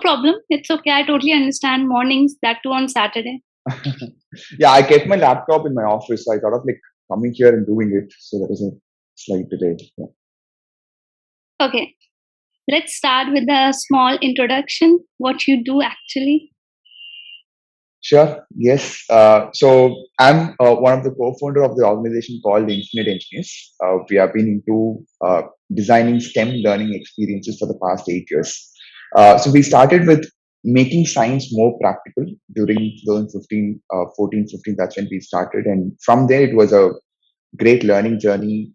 problem. It's okay. I totally understand mornings, that too on Saturday. Yeah, I kept my laptop in my office. So I thought of like coming here and doing it. So there was a slight delay. Yeah. Okay. Let's start with a small introduction. What you do actually. Sure. Yes. So I'm one of the co-founder of the organization called Infinite Engineers. We have been into designing STEM learning experiences for the past 8 years. So we started with making science more practical during 2015, 14, 15. That's when we started, and from there it was a great learning journey.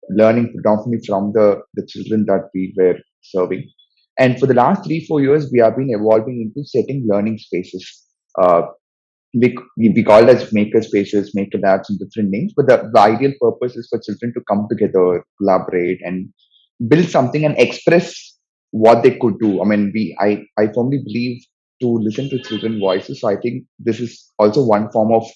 Learning predominantly from the children that we were serving. And for the last 3, 4 years, we have been evolving into setting learning spaces. Uh, we call it as makerspaces, maker labs, and different names. But the ideal purpose is for children to come together, collaborate, and build something and express what they could do. I mean, I firmly believe to listen to children's voices. So I think this is also one form of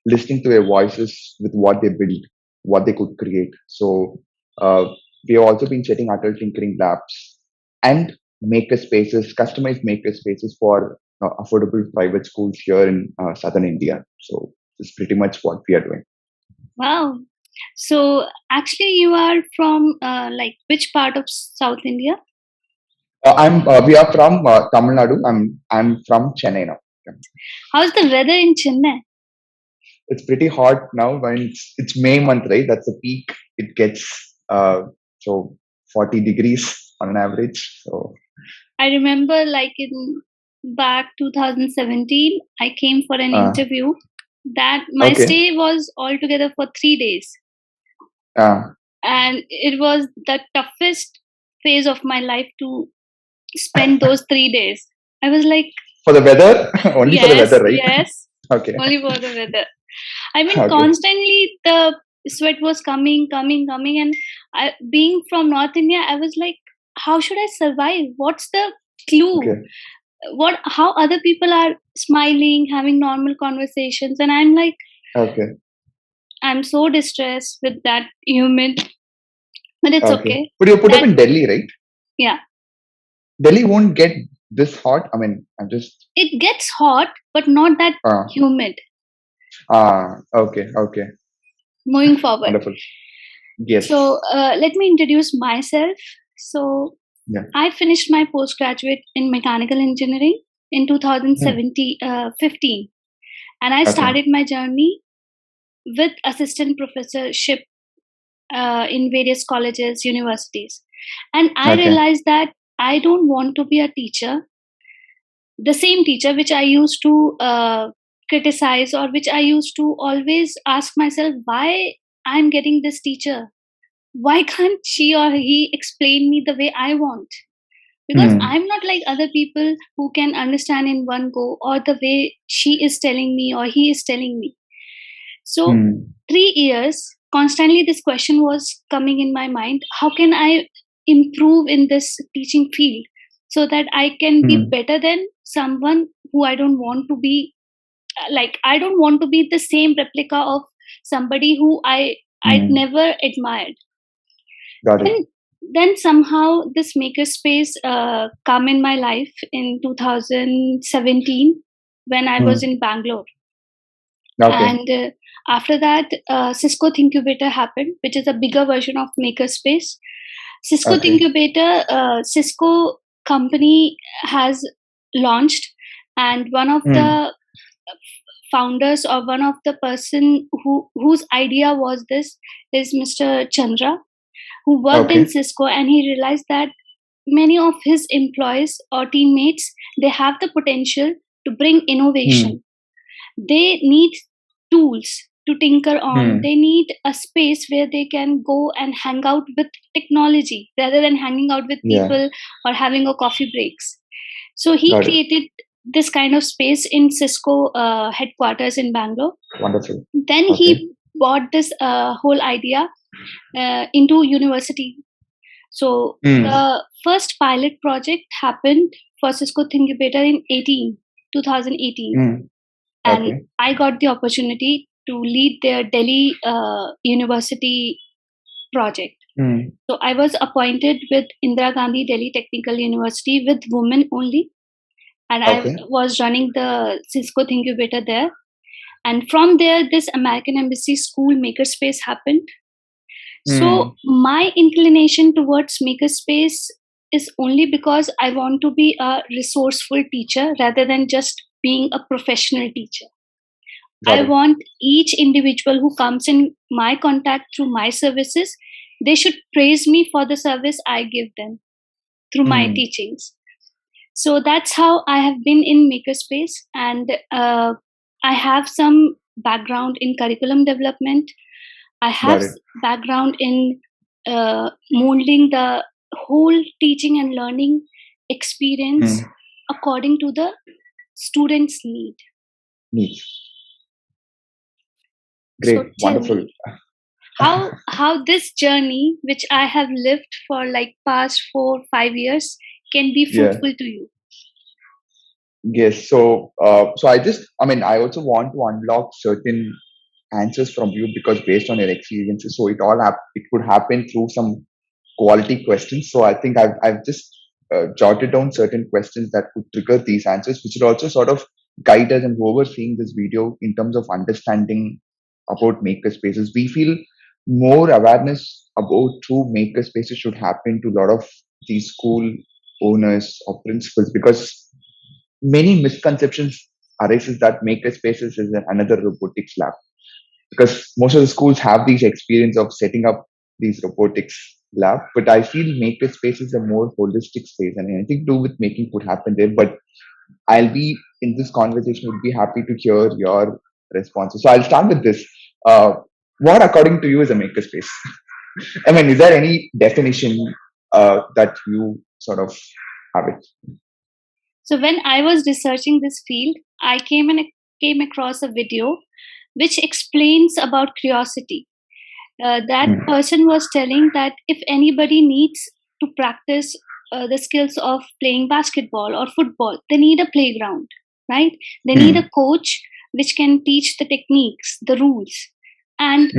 listening to their voices with what they build, what they could create. So we have also been setting adult tinkering labs and maker spaces, customized maker spaces for affordable private schools here in southern India. So this is pretty much what we are doing. Wow. So actually, you are from like which part of South India? We are from Tamil Nadu. I'm from Chennai now. Yeah. How's the weather in Chennai? It's pretty hot now when it's May month, right? That's the peak. It gets so 40 degrees on an average. So I remember like in back 2017, I came for an interview that my okay. stay was altogether for 3 days. And it was the toughest phase of my life to spend those 3 days. I was like, for the weather? Only for the weather, right? Yes. Okay. Only for the weather. I mean, constantly the sweat was coming. And being from North India, I was like, how should I survive? What's the clue? Okay. How other people are smiling, having normal conversations, and I'm like, okay, I'm so distressed with that humid, but it's okay. But you put up in Delhi, right? Yeah. Delhi won't get this hot. I mean, I'm just. It gets hot, but not that humid. Okay. Moving forward. Wonderful. Yes. So let me introduce myself. So I finished my postgraduate in mechanical engineering in 2015, and I started my journey with assistant professorship in various colleges, universities, and I realized that I don't want to be a teacher, the same teacher which I used to criticize, or which I used to always ask myself why I'm getting this teacher. Why can't she or he explain me the way I want? Because I'm not like other people who can understand in one go, or the way she is telling me or he is telling me. So 3 years, constantly this question was coming in my mind. How can I improve in this teaching field so that I can be better than someone who I don't want to be? Like, I don't want to be the same replica of somebody who I'd never admired. Got it. Then somehow this makerspace come in my life in 2017 when I was in Bangalore. And after that, Cisco Thinkubator happened, which is a bigger version of Makerspace. Cisco Thinkubator, Cisco company has launched, and one of the founders, or one of the person whose idea was this, is Mr. Chandra, who worked in Cisco, and he realized that many of his employees or teammates, they have the potential to bring innovation. They need tools to tinker on. They need a space where they can go and hang out with technology rather than hanging out with people or having a coffee breaks. So he created this kind of space in Cisco headquarters in Bangalore. Wonderful. Then he brought this whole idea into university. So the first pilot project happened for Cisco Thinkubator in 2018. And I got the opportunity to lead their Delhi University project. So I was appointed with Indira Gandhi Delhi Technical University with women only. and I was running the Cisco incubator there. And from there, this American Embassy School Makerspace happened. So my inclination towards Makerspace is only because I want to be a resourceful teacher rather than just being a professional teacher. I want each individual who comes in my contact through my services, they should praise me for the service I give them through my teachings. So that's how I have been in Makerspace, and I have some background in curriculum development. I have background in molding the whole teaching and learning experience according to the student's need. Great, so wonderful. How this journey, which I have lived for like past 4-5 years, can be fruitful to you? Yes. So I also want to unlock certain answers from you, because based on your experiences, so it could happen through some quality questions. So I think I've just jotted down certain questions that could trigger these answers, which will also sort of guide us and whoever's seeing this video in terms of understanding about makerspaces. We feel more awareness about through makerspaces should happen to a lot of these school owners or principals, because many misconceptions arises that makerspaces is another robotics lab, because most of the schools have these experience of setting up these robotics lab, but I feel makerspace is a more holistic space, and anything to do with making could happen there. But I'll be in this conversation, would be happy to hear your responses. So I'll start with this. What, according to you, is a makerspace? I mean, is there any definition that you sort of have it? So when I was researching this field, I came across a video which explains about curiosity. That person was telling that if anybody needs to practice the skills of playing basketball or football, they need a playground, right? They need a coach which can teach the techniques, the rules. And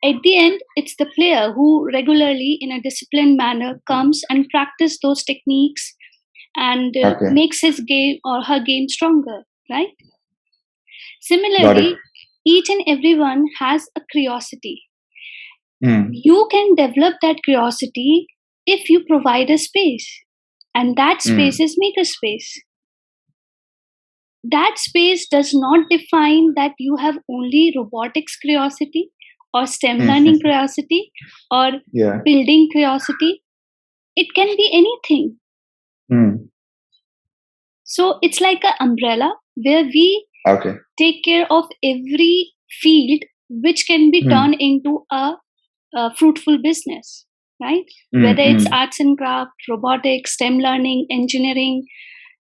at the end, it's the player who regularly, in a disciplined manner, comes and practice those techniques and makes his game or her game stronger, right? Similarly, each and everyone has a curiosity. You can develop that curiosity if you provide a space, and that space is makerspace. That space does not define that you have only robotics curiosity or STEM learning curiosity or building curiosity. It can be anything. So it's like an umbrella where we take care of every field which can be turned into a fruitful business, right? Whether it's arts and craft, robotics, STEM learning, engineering,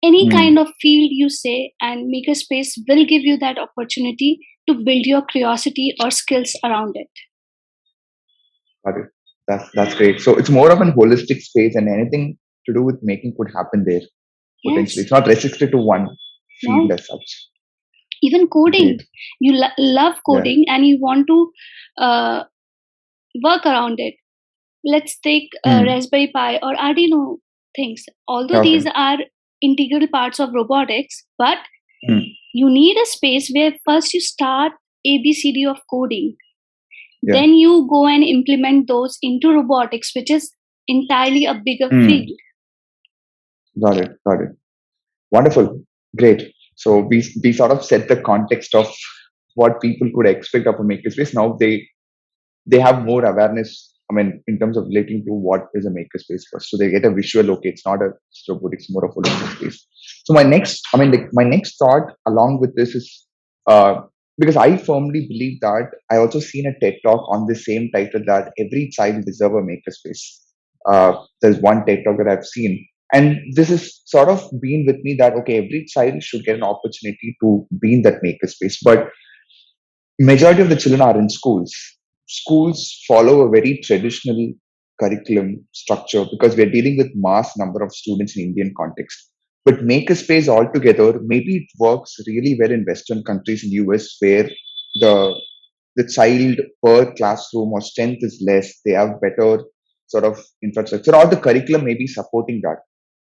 any kind of field you say, and Makerspace will give you that opportunity to build your curiosity or skills around it. Got it. That's great. So it's more of a holistic space, and anything to do with making could happen there. Potentially, it's not restricted to one field as such. Even coding, you love coding and you want to work around it. Let's take Raspberry Pi or Arduino things. Although these are integral parts of robotics, but you need a space where first you start ABCD of coding. Then you go and implement those into robotics, which is entirely a bigger field. Got it. Wonderful. Great. So we sort of set the context of what people could expect of a makerspace. Now they have more awareness, I mean, in terms of relating to what is a makerspace first. So they get a visual, okay, it's not a robotics, more of a makerspace. So my next thought along with this is, because I firmly believe that I also seen a TED talk on the same title, that every child deserves a makerspace. There's one TED talk that I've seen. And this is sort of been with me that, okay, every child should get an opportunity to be in that makerspace. But majority of the children are in schools. Schools follow a very traditional curriculum structure because we're dealing with mass number of students in Indian context. But makerspace altogether, maybe it works really well in Western countries, in US, where the child per classroom or strength is less. They have better sort of infrastructure, or the curriculum may be supporting that.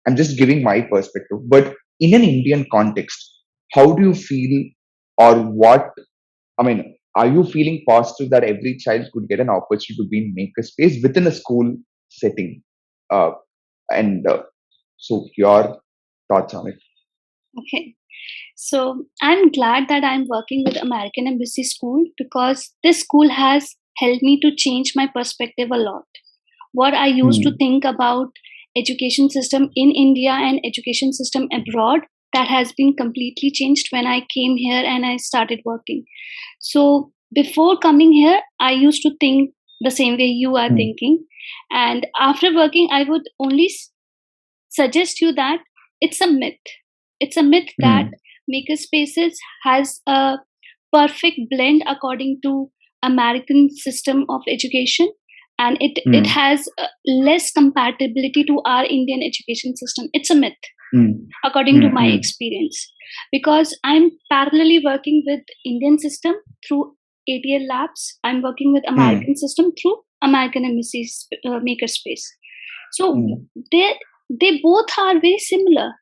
I'm just giving my perspective. But in an Indian context, how do you feel, or what? I mean, are you feeling positive that every child could get an opportunity to be in makerspace within a school setting? Uh, and so, your thoughts on it? Okay. So I'm glad that I'm working with American Embassy School, because this school has helped me to change my perspective a lot. What I used to think about education system in India and education system abroad, that has been completely changed when I came here and I started working. So before coming here, I used to think the same way you are thinking. And after working, I would only suggest you that it's a myth. It's a myth that Makerspaces has a perfect blend according to American system of education, and it has less compatibility to our Indian education system. It's a myth, according to my experience, because I'm parallelly working with Indian system through ATL labs. I'm working with American system through American Embassy's Makerspace. So they both are very similar.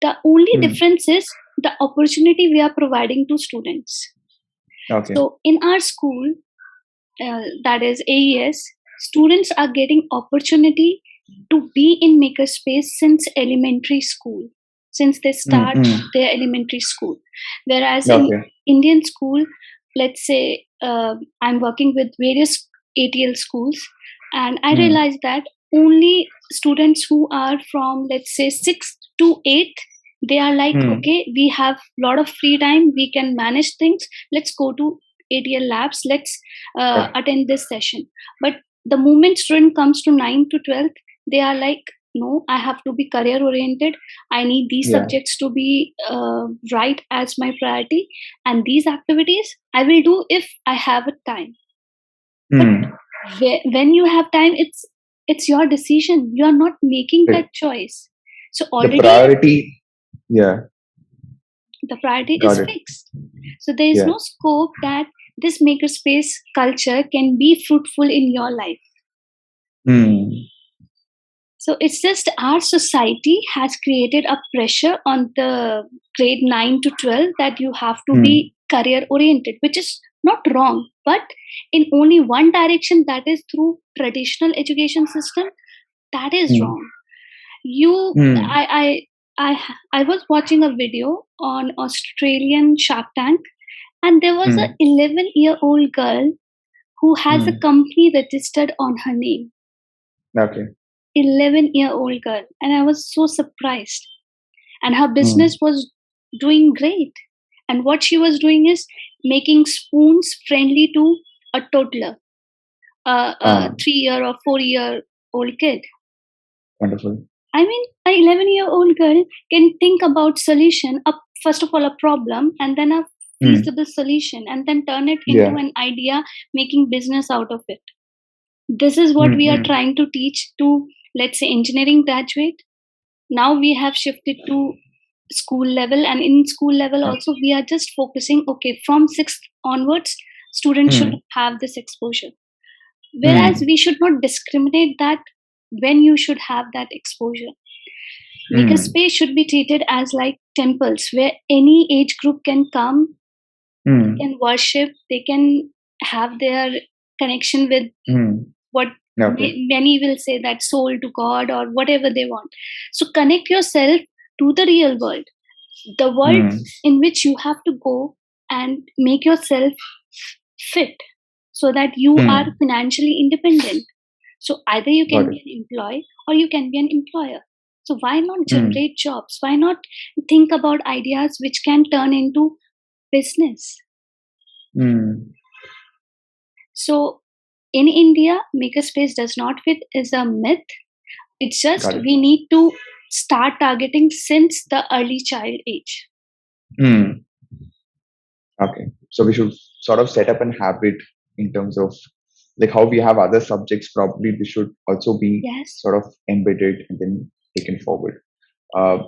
The only difference is the opportunity we are providing to students. Okay. So in our school, that is AES, students are getting opportunity to be in makerspace since elementary school, since they start their elementary school. Whereas in Indian school, let's say I'm working with various ATL schools, and I realized that only students who are from, let's say, 6th to 8th, they are like, okay, we have a lot of free time, we can manage things, let's go to ATL labs, let's attend this session. But the moment student comes to 9th to 12th, they are like, no, I have to be career oriented, I need these subjects to be right as my priority, and these activities I will do if I have a time. But when you have time, it's your decision, you are not making that choice. So already the priority the priority is fixed. So there is no scope that this makerspace culture can be fruitful in your life. So it's just our society has created a pressure on the grade 9 to 12 that you have to be career oriented, which is not wrong, but in only one direction, that is through traditional education system. That is wrong. I was watching a video on Australian Shark Tank, and there was an 11-year-old girl who has a company registered on her name. Okay. 11-year-old girl, and I was so surprised. And her business was doing great. And what she was doing is making spoons friendly to a toddler, a 3-year or 4-year-old kid. Wonderful. I mean, an 11-year-old girl can think about solution, first of all, a problem, and then a feasible solution, and then turn it into an idea, making business out of it. This is what we are trying to teach to, let's say, engineering graduate. Now we have shifted to school level, and in school level also we are just focusing, okay, from 6th onwards, students should have this exposure. Whereas we should not discriminate that when you should have that exposure. Makerspace should be treated as like temples where any age group can come, they can worship, they can have their connection with what many will say that soul to God or whatever they want. So connect yourself to the real world, the world in which you have to go and make yourself fit so that you are financially independent. So either you can be an employee or you can be an employer. So why not generate jobs? Why not think about ideas which can turn into business? So in India, makerspace does not fit is a myth. It's just we need to start targeting since the early child age. Okay. So we should sort of set up a habit in terms of like how we have other subjects, probably this should also be sort of embedded and then taken forward.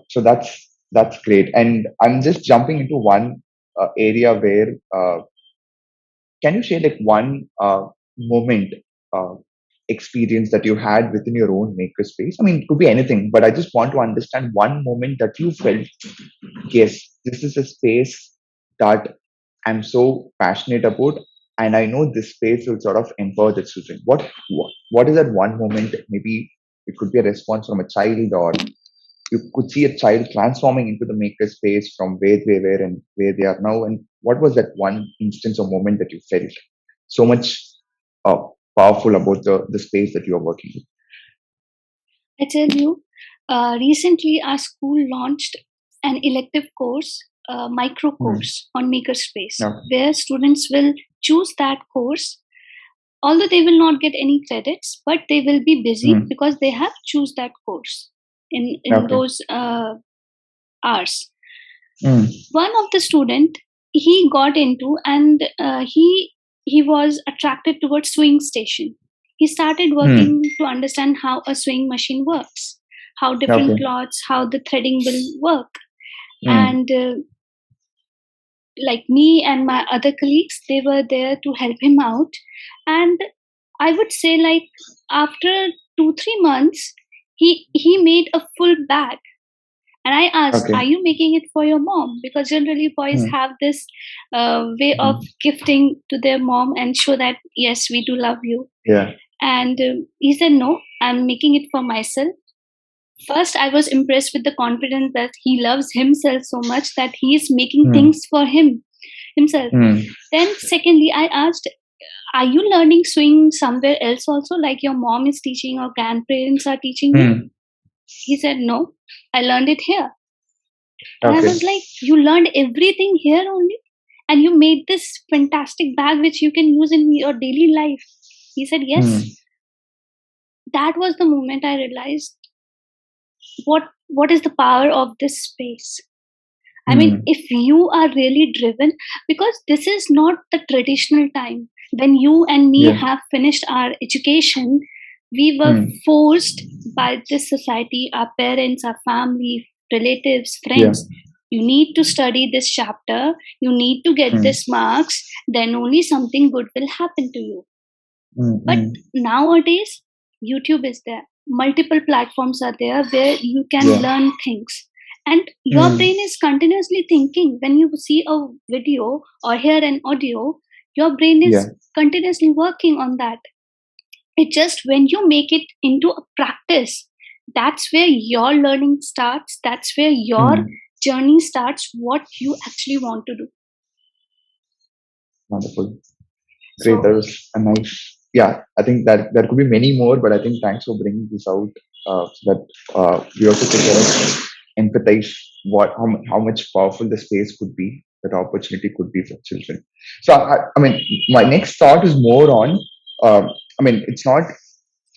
So that's great. And I'm just jumping into one area where can you share like one moment experience that you had within your own makerspace? I mean, it could be anything, but I just want to understand one moment that you felt, yes, this is a space that I'm so passionate about, and I know this space will sort of empower the children. What is that one moment? Maybe it could be a response from a child, or you could see a child transforming into the maker space from where they were and where they are now. And what was that one instance or moment that you felt so much uh, powerful about the space that you are working with? I tell you, recently our school launched an elective course, micro course on Makerspace, where students will choose that course. Although they will not get any credits, but they will be busy because they have choose that course in those hours. One of the student, he got into, and he was attracted towards swing station. He started working to understand how a swing machine works, how different cloths, how the threading will work. And like me and my other colleagues, they were there to help him out. And I would say, like, after 2-3 months, he made a full bag. And I asked, are you making it for your mom? Because generally boys have this way of gifting to their mom and show that, yes, we do love you. Yeah. And he said, no, I'm making it for myself. First, I was impressed with the confidence that he loves himself so much that he is making things for himself. Then secondly, I asked, are you learning swing somewhere else also, like your mom is teaching or grandparents are teaching you? He said, no, I learned it here. And I was like, you learned everything here only? And you made this fantastic bag which you can use in your daily life? He said, yes. That was the moment I realized what is the power of this space. I mean, if you are really driven, because this is not the traditional time when you and me have finished our education, we were forced by this society, our parents, our family, relatives, friends. You need to study this chapter, you need to get this marks, then only something good will happen to you. But nowadays, YouTube is there. Multiple platforms are there where you can learn things. And your brain is continuously thinking. When you see a video or hear an audio, your brain is continuously working on that. It just when you make it into a practice, that's where your learning starts. That's where your journey starts, what you actually want to do. Wonderful. Great. That was a nice. Yeah, I think that there could be many more, but I think thanks for bringing this out so that we also could sort of empathize how much powerful the space could be, that opportunity could be for children. So, I mean, my next thought is more on, I mean, it's not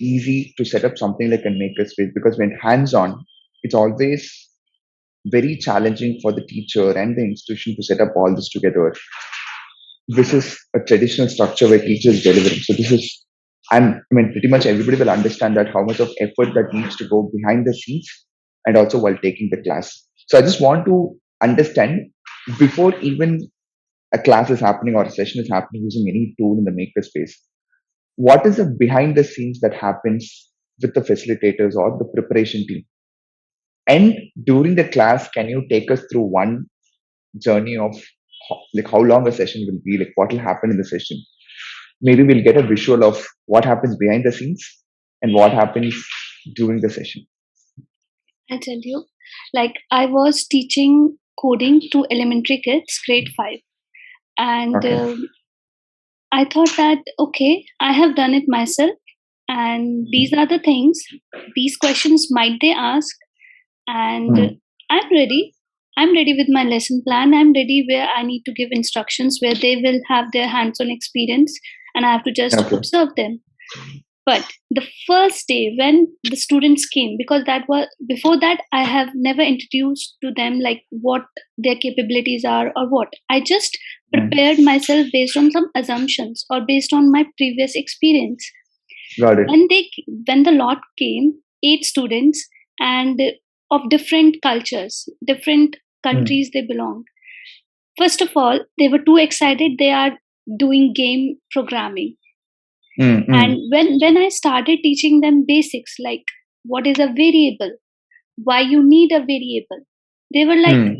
easy to set up something like a makerspace because when hands-on, it's always very challenging for the teacher and the institution to set up all this together. This is a traditional structure where teachers delivering. So this is, I mean, pretty much everybody will understand that how much of effort that needs to go behind the scenes and also while taking the class. So I just want to understand before even a class is happening or a session is happening using any tool in the makerspace, what is the behind the scenes that happens with the facilitators or the preparation team? And during the class, can you take us through one journey of like how long a session will be, like what will happen in the session? Maybe we'll get a visual of what happens behind the scenes and what happens during the session. I'll tell you, like I was teaching coding to elementary kids, grade 5. And I thought that, okay, I have done it myself. And these are the things, these questions might they ask. And I'm ready. I'm ready with my lesson plan. I'm ready where I need to give instructions, where they will have their hands-on experience and I have to just observe them. But the first day when the students came, because that was before that, I have never introduced to them like what their capabilities are or what. I just prepared myself based on some assumptions or based on my previous experience. Got it. When the lot came, 8 students and of different cultures, different countries they belonged. First of all, they were too excited. They are doing game programming. And when I started teaching them basics, like what is a variable, why you need a variable, they were like,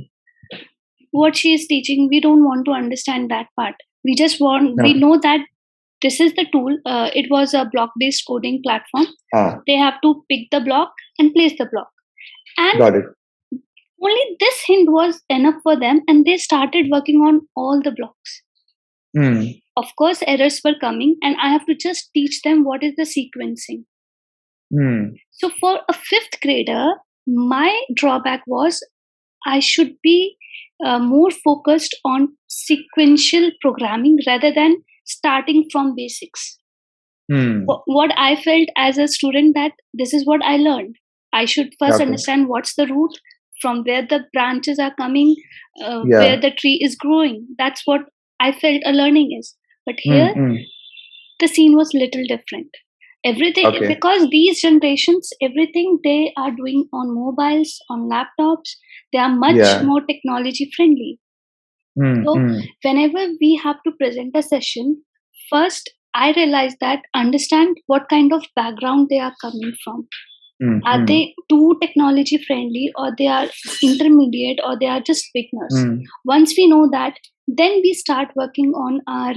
what she is teaching, we don't want to understand that part. We just want, we know that this is the tool. It was a block based coding platform. They have to pick the block and place the block. And got it. Only this hint was enough for them, and they started working on all the blocks. Of course, errors were coming, and I have to just teach them what is the sequencing. So for a fifth grader, my drawback was I should be more focused on sequential programming rather than starting from basics. What I felt as a student, that this is what I learned. I should first understand what's the root, from where the branches are coming, where the tree is growing. That's what I felt a learning is. But here, the scene was little different. Everything, because these generations, everything they are doing on mobiles, on laptops, they are much more technology friendly. So whenever we have to present a session, first I realize that understand what kind of background they are coming from. Are they too technology friendly, or they are intermediate, or they are just beginners? Once we know that, then we start working on our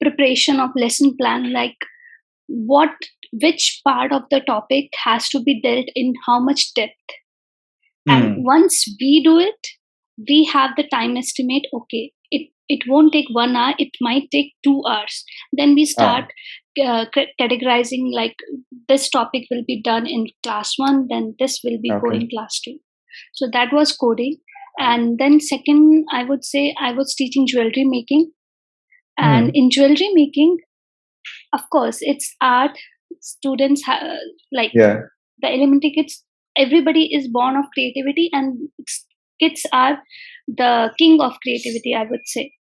preparation of lesson plan, like which part of the topic has to be dealt in how much depth. And once we do it, we have the time estimate. Okay, it won't take 1 hour, it might take 2 hours. Then we start categorizing, like this topic will be done in class 1, then this will be going class 2. So that was coding. And then second, I would say I was teaching jewelry making. And in jewelry making, of course, it's art. Students the elementary kids, everybody is born of creativity, and kids are the king of creativity, I would say.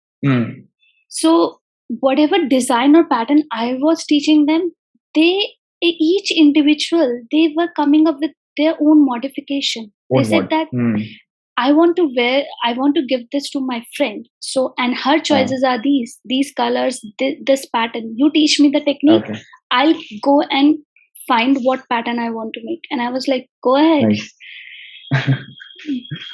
So whatever design or pattern I was teaching them, each individual, they were coming up with their own modification. They said that I want to give this to my friend. So, and her choices are these colors, this pattern. You teach me the technique. I'll go and find what pattern I want to make. And I was like, go ahead. Nice.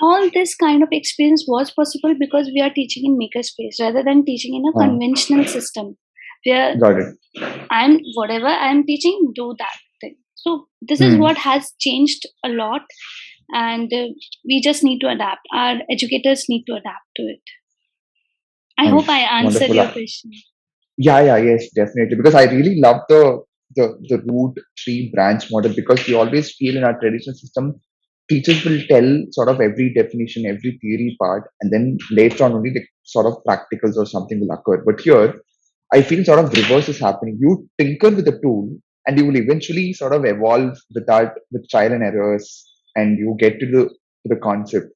All this kind of experience was possible because we are teaching in makerspace rather than teaching in a conventional system where whatever I'm teaching, do that thing. So this is what has changed a lot, and we just need to adapt. Our educators need to adapt to it. I hope I answered your question. Yes, definitely. Because I really love the root tree branch model, because we always feel in our traditional system, teachers will tell sort of every definition, every theory part, and then later on only the sort of practicals or something will occur. But here, I feel sort of reverse is happening. You tinker with the tool, and you will eventually sort of evolve with that, with trial and errors, and you get to the concept.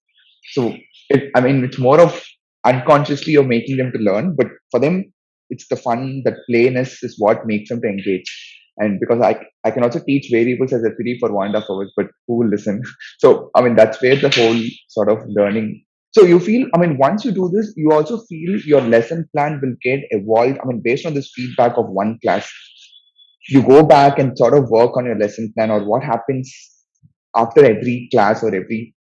So it's more of unconsciously you're making them to learn, but for them, it's the fun, that playness is what makes them to engage. And because I can also teach variables as a theory for 1.5 hours, but who will listen? So, that's where the whole sort of learning. So you feel, once you do this, you also feel your lesson plan will get evolved. Based on this feedback of one class, you go back and sort of work on your lesson plan, or what happens after every class or every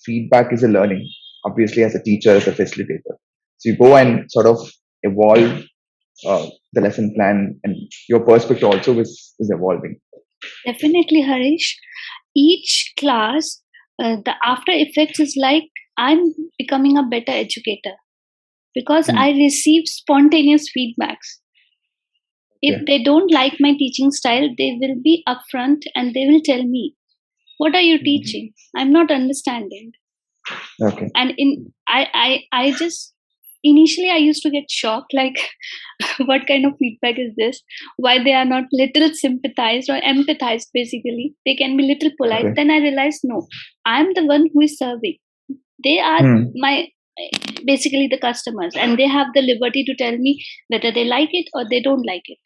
feedback is a learning, obviously, as a teacher, as a facilitator. So you go and sort of evolve the lesson plan, and your perspective also is evolving. Definitely, Harish. Each class, the after effects is like I'm becoming a better educator because I receive spontaneous feedbacks. If they don't like my teaching style, they will be upfront and they will tell me, what are you teaching? I'm not understanding. Okay. And I just initially I used to get shocked, like what kind of feedback is this? Why they are not little sympathized or empathized? Basically, they can be little polite. Okay. Then I realized, no, I'm the one who is serving. They are basically the customers, and they have the liberty to tell me whether they like it or they don't like it.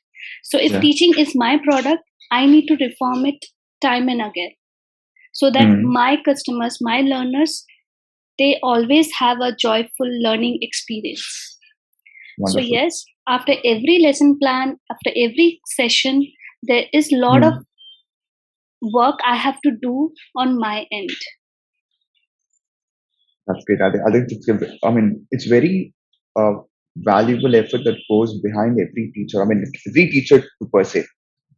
So if teaching is my product, I need to reform it time and again, so that my customers, my learners, they always have a joyful learning experience. Wonderful. So yes, After every lesson plan, after every session, there is a lot of work I have to do on my end. That's great. I think it's very valuable effort that goes behind every teacher. I mean, every teacher per se,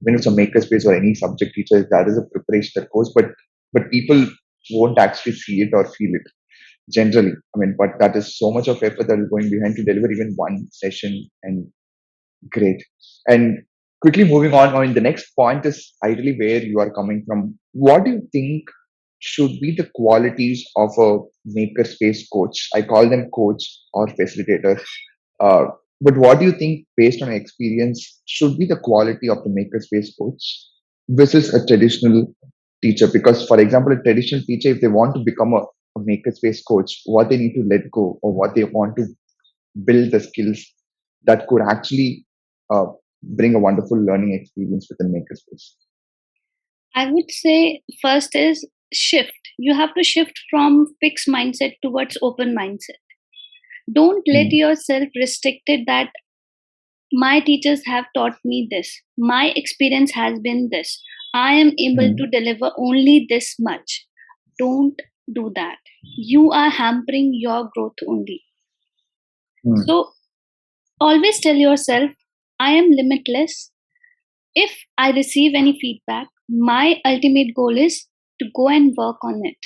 when it's a makerspace or any subject teacher, that is a preparation that goes, but people won't actually see it or feel it generally. I mean, but that is so much of effort that is going behind to deliver even one session, and great. And quickly moving on, the next point is ideally where you are coming from. What do you think should be the qualities of a makerspace coach? I call them coach or facilitator. Uh, but what do you think, based on experience, should be the quality of the makerspace coach versus a traditional teacher? Because, for example, a traditional teacher, if they want to become a makerspace coach, what they need to let go or what they want to build the skills that could actually uh, bring a wonderful learning experience within makerspace. I would say first is shift. You have to shift from fixed mindset towards open mindset. Don't let yourself restricted that my teachers have taught me this. My experience has been this. I am able to deliver only this much. Don't do that. You are hampering your growth only. So always tell yourself, I am limitless. If I receive any feedback, my ultimate goal is to go and work on it.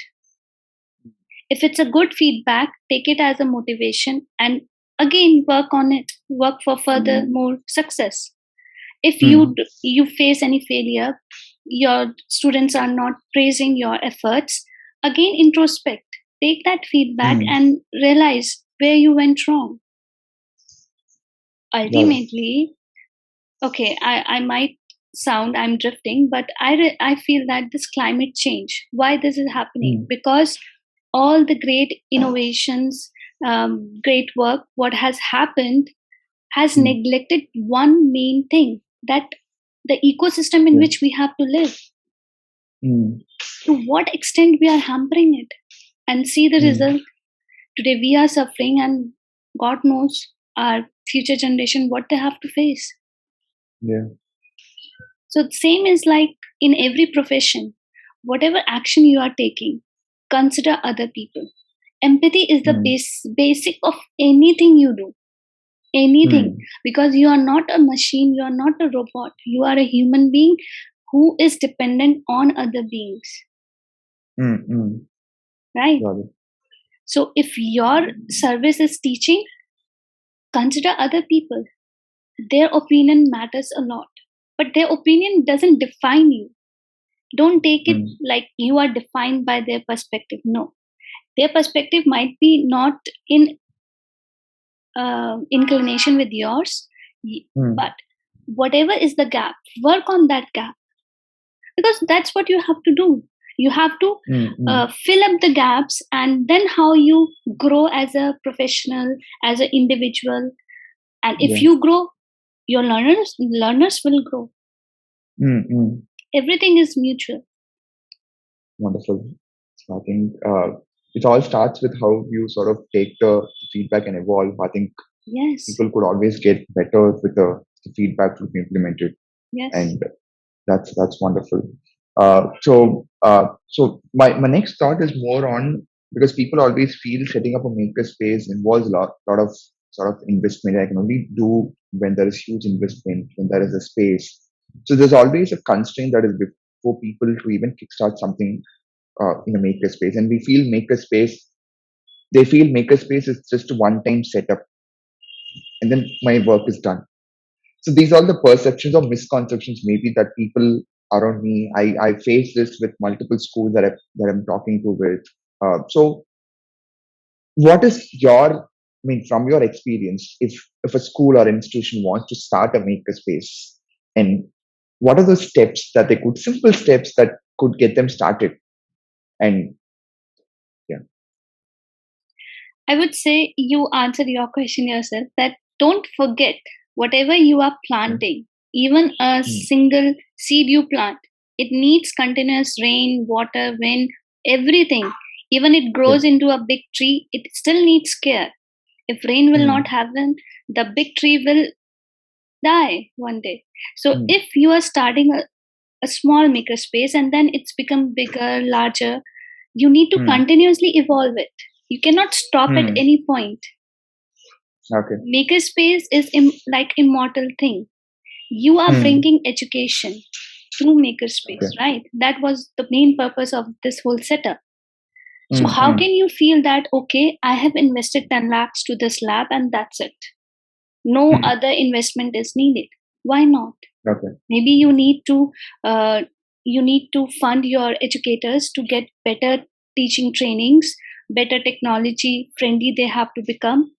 If it's a good feedback, take it as a motivation and again work on it. Work for further more success. If you face any failure, your students are not praising your efforts, again introspect. Take that feedback and realize where you went wrong. Ultimately, okay, I might sound I'm drifting, but I feel that this climate change, why this is happening, because all the great innovations, great work, what has happened has neglected one main thing, that the ecosystem in which we have to live. To what extent we are hampering it, and see the result. Today we are suffering, and God knows our future generation what they have to face. So the same is like in every profession. Whatever action you are taking, consider other people. Empathy is the basic of anything you do. Anything. Because you are not a machine, you are not a robot. You are a human being who is dependent on other beings. Right? So if your service is teaching, consider other people. Their opinion matters a lot. But their opinion doesn't define you. Don't take it like you are defined by their perspective. No. Their perspective might be not in inclination with yours, but whatever is the gap, work on that gap. Because that's what you have to do. You have to fill up the gaps, and then how you grow as a professional, as an individual. And if you grow, your learners will grow. Everything is mutual. Wonderful. So I think it all starts with how you sort of take the feedback and evolve. I think people could always get better with the feedback to be implemented. And that's wonderful. So my next thought is more on, because people always feel setting up a makerspace involves a lot of sort of investment. I can only do when there is huge investment, when there is a space. So there's always a constraint that is before people to even kickstart something in a makerspace. And we feel makerspace, they feel makerspace is just a one-time setup, and then my work is done. So these are the perceptions or misconceptions maybe that people around me. I face this with multiple schools that I'm talking to with. So what is your, I mean, from your experience, if a school or institution wants to start a makerspace, and what are the steps that they could, simple steps that could get them started? And I would say you answered your question yourself, that don't forget whatever you are planting, even a single seed you plant, it needs continuous rain, water, wind, everything. Even it grows into a big tree, it still needs care. If rain will not happen, the big tree will die one day. So if you are starting a small makerspace and then it's become bigger, larger, you need to continuously evolve it. You cannot stop at any point. Okay. Makerspace is like immortal thing. You are bringing education through makerspace, right? That was the main purpose of this whole setup. So how can you feel that, okay, I have invested 10 lakhs to this lab and that's it? No other investment is needed. Why not? Okay. Maybe you need to fund your educators to get better teaching trainings, better technology friendly they have to become.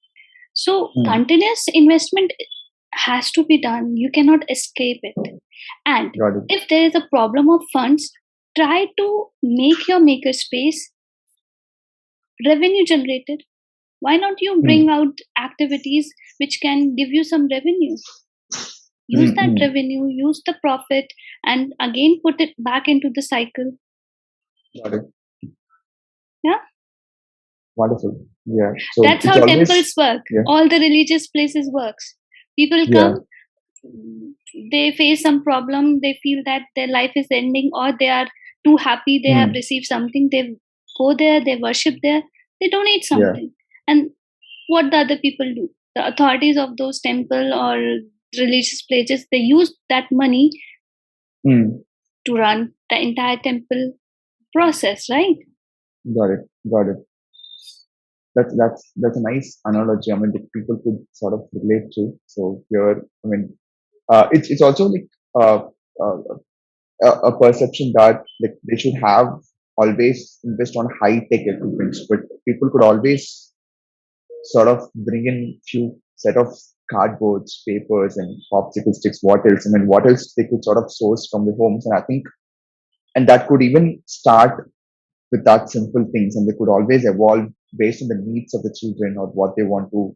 So continuous investment has to be done. You cannot escape it. And if there is a problem of funds, try to make your makerspace revenue generated. Why not you bring out activities which can give you some revenue? Use that revenue, use the profit, and again put it back into the cycle. Got it. Yeah. Wonderful. Yeah. So that's how temples work. Yeah. All the religious places works. People come, they face some problem, they feel that their life is ending, or they are too happy, they have received something, they go there, they worship there, they donate something. And what the other people do? The authorities of those temple or religious places, they use that money to run the entire temple process, right? Got it. Got it. That's a nice analogy. I mean, that people could sort of relate to. So here, I mean, it's also like a perception that like they should have always invest on high tech equipment, but people could always sort of bring in few set of cardboards, papers, and popsicle sticks. What else? I mean, what else they could sort of source from the homes, and I think, and that could even start with that simple things, and they could always evolve based on the needs of the children or what they want to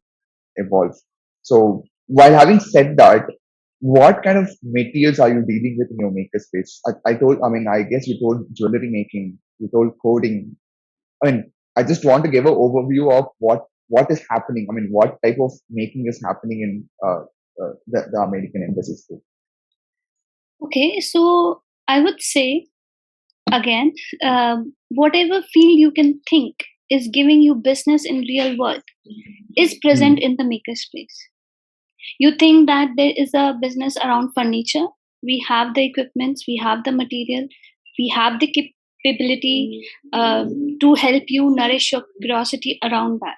evolve. So, while having said that, what kind of materials are you dealing with in your makerspace? I mean, I guess you told jewelry making, you told coding. I mean, I just want to give an overview of what is happening. I mean, what type of making is happening in the American embassies too. Okay, so I would say again, whatever field you can think is giving you business in real world is present in the makerspace. You think that there is a business around furniture? We have the equipments, we have the material, we have the capability to help you nourish your curiosity around that.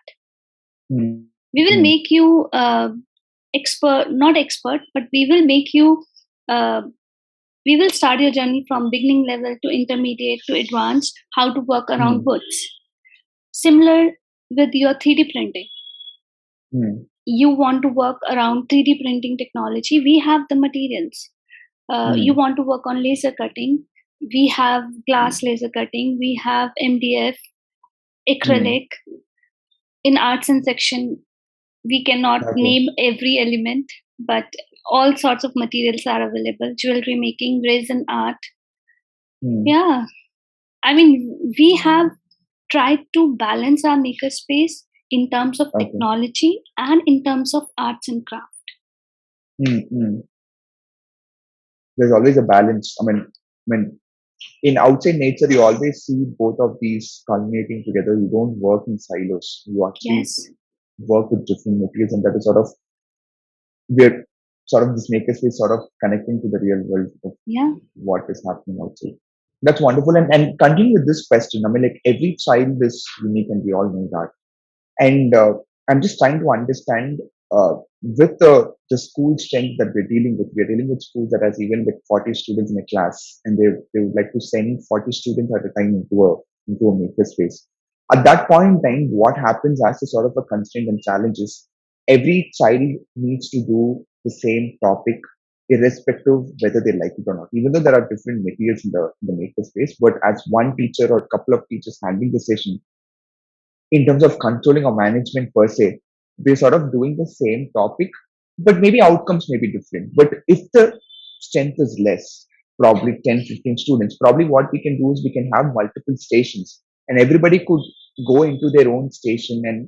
We will make you not expert, but we will make you, we will start your journey from beginning level to intermediate to advanced, how to work around woods. Similar with your 3D printing. You want to work around 3D printing technology, we have the materials. You want to work on laser cutting, we have glass laser cutting, we have MDF, acrylic. In arts and section, we cannot name every element, but all sorts of materials are available. Jewelry making, resin art. Yeah. I mean, we have tried to balance our makerspace in terms of technology and in terms of arts and craft. There's always a balance. I mean, in outside nature, you always see both of these culminating together. You don't work in silos. You actually work with different materials, and that is sort of where sort of this makerspace sort of connecting to the real world of what is happening outside. That's wonderful. And continue with this question. I mean, like every child is unique, and we all know that. And I'm just trying to understand with the school strength that we're dealing with schools that has even like 40 students in a class, and they would like to send 40 students at a time into a makerspace. At that point in time, what happens as a sort of a constraint and challenge is every child needs to do the same topic, irrespective whether they like it or not. Even though there are different materials in the makerspace, but as one teacher or a couple of teachers handling the session, in terms of controlling or management per se, we're sort of doing the same topic, but maybe outcomes may be different. But if the strength is less, probably 10, 15 students, probably what we can do is we can have multiple stations and everybody could go into their own station, and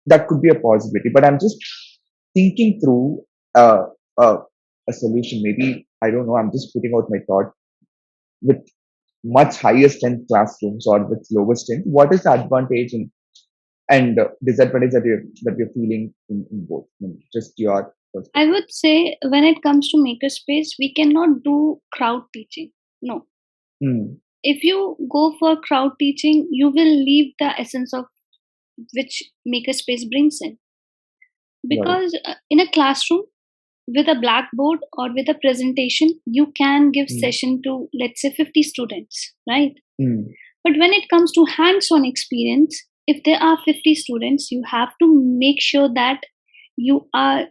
that could be a possibility. But I'm just thinking through a solution. Maybe, I don't know, I'm just putting out my thought, with much higher strength classrooms or with lower strength, what is the advantage and disadvantage that you're feeling in both? I mean, just your perspective. I would say when it comes to makerspace, we cannot do crowd teaching. No. If you go for crowd teaching, you will leave the essence of which makerspace brings in. Because in a classroom, with a blackboard or with a presentation, you can give session to, let's say, 50 students, right? But when it comes to hands-on experience, if there are 50 students, you have to make sure that you are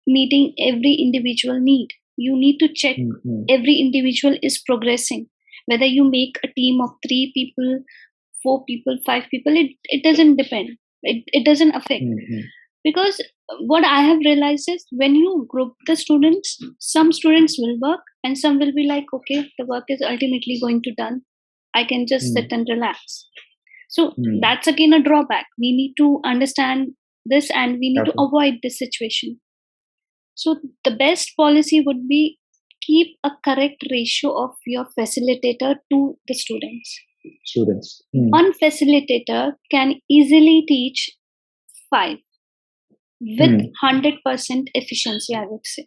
meeting every individual need. You need to check every individual is progressing. Whether you make a team of 3 people, 4 people, 5 people, it doesn't depend. It doesn't affect. Because what I have realized is when you group the students, some students will work and some will be like, okay, the work is ultimately going to done. I can just sit and relax. So that's again a drawback. We need to understand this and we need to avoid this situation. So the best policy would be keep a correct ratio of your facilitator to the students. One facilitator can easily teach 5 with 100% efficiency, I would say.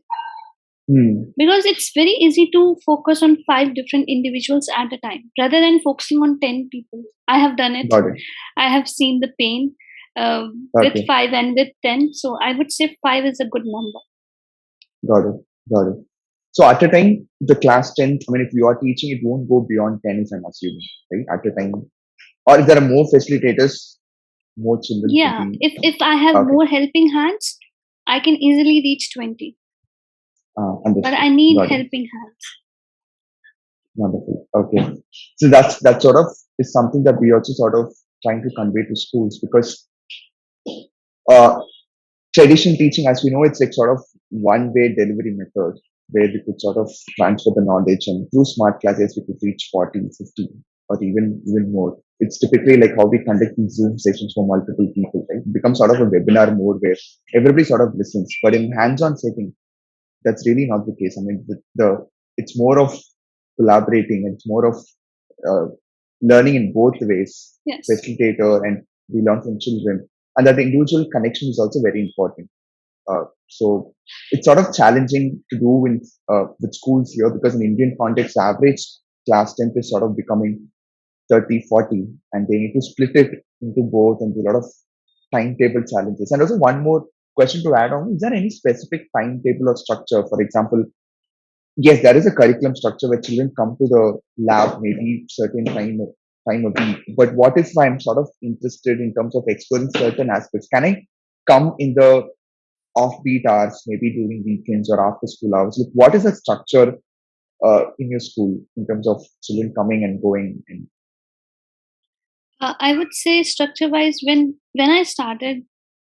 Because it's very easy to focus on 5 different individuals at a time rather than focusing on 10 people. I have done it. I have seen the pain with 5 and with 10. So I would say 5 is a good number. Got it. So at a time, the class 10, I mean, if you are teaching, it won't go beyond 10, if I'm assuming, right? At a time. Or if there are more facilitators, more children. Yeah, if I have more helping hands, I can easily reach 20. But I need helping hands. Wonderful. Okay. So that sort of is something that we also sort of trying to convey to schools, because traditional teaching, as we know, it's like sort of one-way delivery method where we could sort of transfer the knowledge, and through smart classes we could reach 40, 50, or even more. It's typically like how we conduct these Zoom sessions for multiple people, right? It becomes sort of a webinar mode where everybody sort of listens. But in hands-on setting, that's really not the case. I mean, it's more of collaborating, and it's more of learning in both ways. Yes. Facilitator, and we learn from children, and that individual connection is also very important. So it's sort of challenging to do with schools here, because in Indian context, the average class strength is sort of becoming 30, 40, and they need to split it into both, and do a lot of timetable challenges. And also one more question to add on, is there any specific timetable or structure? For example, yes, there is a curriculum structure where children come to the lab maybe certain time a week. But what if I'm sort of interested in terms of exploring certain aspects? Can I come in the offbeat hours, maybe during weekends or after school hours? Like, what is the structure in your school in terms of children coming and going? I would say structure-wise, when I started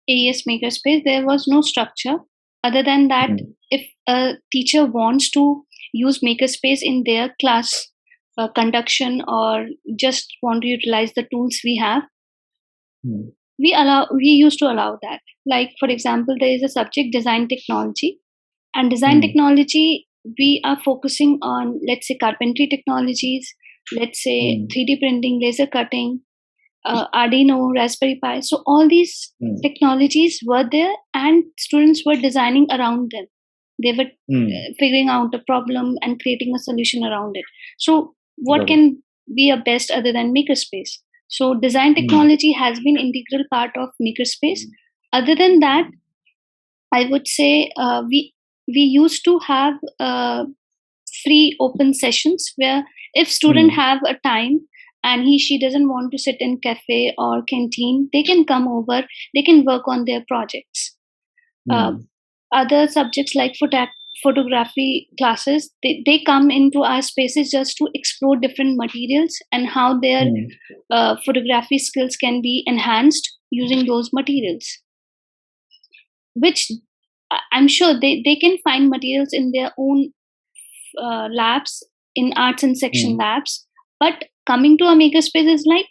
AES Makerspace, there was no structure. Other than that, if a teacher wants to use Makerspace in their class conduction, or just want to utilize the tools we have, we used to allow that. Like, for example, there is a subject, design technology, and design technology, we are focusing on, let's say, carpentry technologies, let's say 3D printing, laser cutting, Arduino, Raspberry Pi. So all these technologies were there, and students were designing around them. They were figuring out a problem and creating a solution around it. So what can be a best other than Makerspace? So design technology has been integral part of Makerspace. Other than that, I would say we used to have free open sessions where if student have a time and she doesn't want to sit in cafe or canteen, they can come over, they can work on their projects. Other subjects like photography classes, they come into our spaces just to explore different materials and how their photography skills can be enhanced using those materials, which I'm sure they can find materials in their own labs, in arts and section labs. But coming to a makerspace is like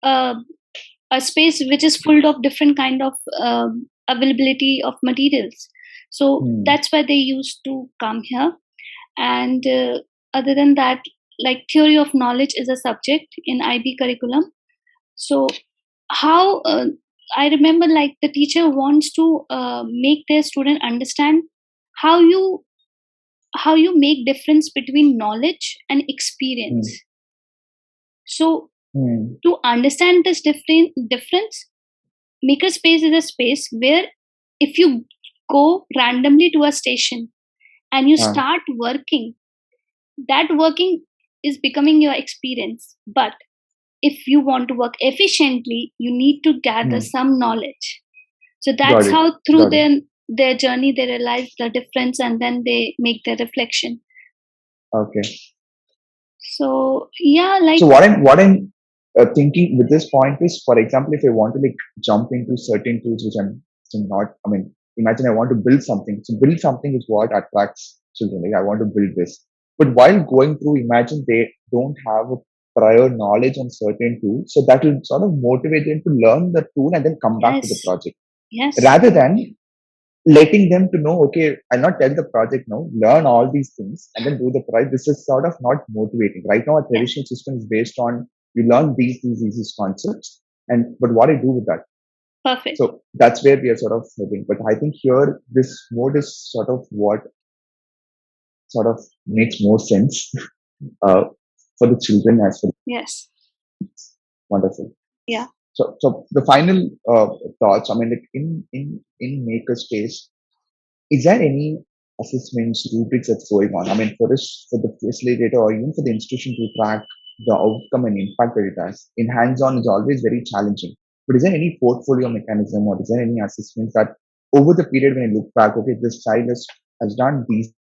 a space which is full of different kind of availability of materials. So that's why they used to come here. And other than that, like theory of knowledge is a subject in IB curriculum. So how I remember, like the teacher wants to make their student understand how you make difference between knowledge and experience. So to understand this difference, makerspace is a space where if you go randomly to a station and you start working, that working is becoming your experience. But if you want to work efficiently, you need to gather some knowledge. So that's how through their journey they realize the difference, and then they make their reflection. Okay. So yeah, like so what I'm thinking with this point is, for example, if I want to like jump into certain tools which I'm not, I mean, imagine I want to build something. So build something is what attracts children. Like I want to build this, but while going through, imagine they don't have a prior knowledge on certain tools, so that will sort of motivate them to learn the tool and then come back to the project, rather than letting them to know, okay, I'll not tell the project now, learn all these things and then do the project. This is sort of not motivating. Right now, a traditional system is based on you learn these concepts, but what I do with that. Perfect. So that's where we are sort of heading. But I think here, this mode is sort of what sort of makes more sense for the children as well. Yes. Wonderful. Yeah. So the final thoughts. I mean, like in Makerspace, is there any assessments, rubrics that's going on? I mean, for the facilitator or even for the institution to track the outcome and impact that it has. In hands-on is always very challenging. But is there any portfolio mechanism or is there any assessments that over the period when you look back, okay, this child has done these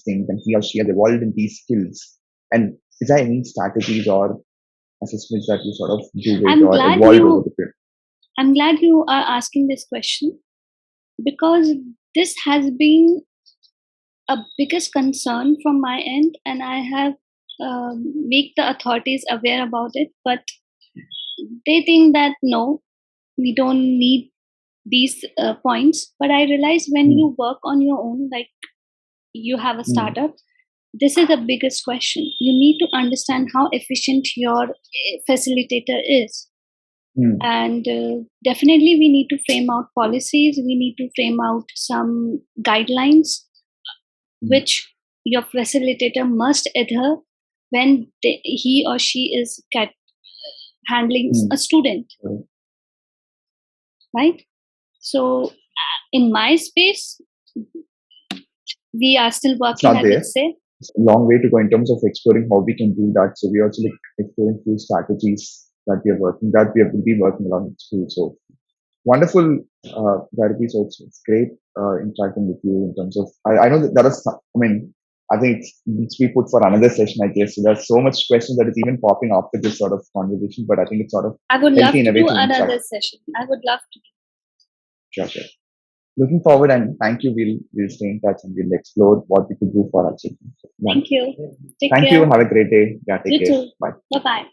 things and he or she has evolved in these skills? And is there any strategies or assessments that you sort of do with or evolve over the period? I'm glad you are asking this question, because this has been a biggest concern from my end, and I have make the authorities aware about it, but they think that no, we don't need these points. But I realize when you work on your own, like you have a startup, this is the biggest question. You need to understand how efficient your facilitator is. And definitely we need to frame out policies, we need to frame out some guidelines which your facilitator must adhere when he or she is handling a student. Right? So in my space, we are still working, I would say. It's a long way to go in terms of exploring how we can do that. So we also like exploring few strategies that we will be working along with school. So wonderful, Bharati. So it's great interacting with you in terms of, I know that there is, I think it needs to be put for another session, I guess. So there's so much questions that is even popping after this sort of conversation, but I think it's sort of I would love to do another session. I would love to do. Sure. Looking forward, and thank you. We'll stay in touch and we'll explore what we could do for our children. Thank you. Thank you. Have a great day. Yeah, take care. Bye. Bye-bye.